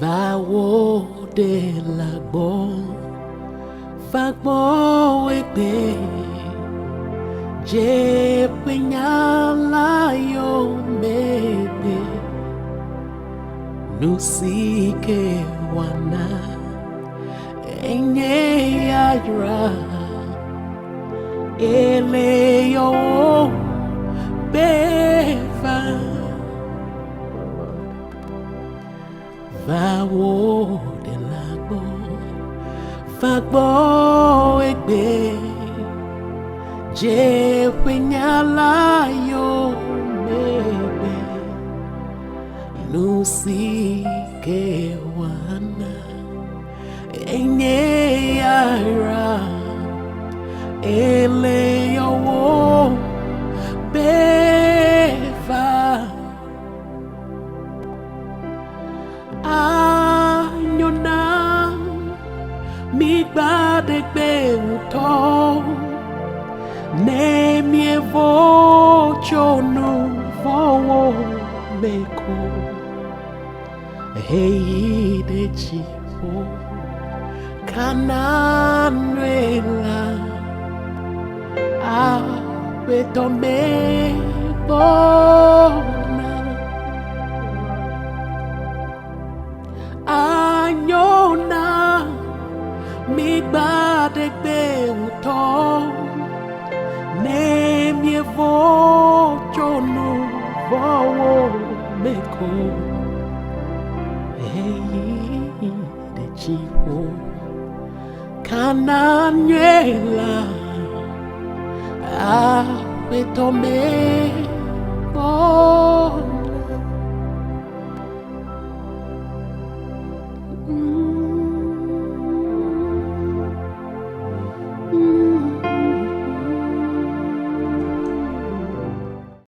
va wo ɖela gbɔ va gbɔ egbe dze ƒe nya la yɔ megbe nu si ke wɔna enye yayra ele yɔ wo beva va wo ɖela gbɔ va gbɔ egbe dze ƒe nya la yɔ megbe nu si ke wɔna enye yayra ele yɔ wo beva anyona mi gbadegbe ŋutɔ ne mievo tso nu vɔwo me ko heyi ɖe dziƒo Kananuela aƒetɔ me gbɔna anyona mi gbadegbe ŋutɔ ne mievo tso nu vɔwo me ko heyi ɖe dziƒo Kananuela aƒetɔ me gbɔna.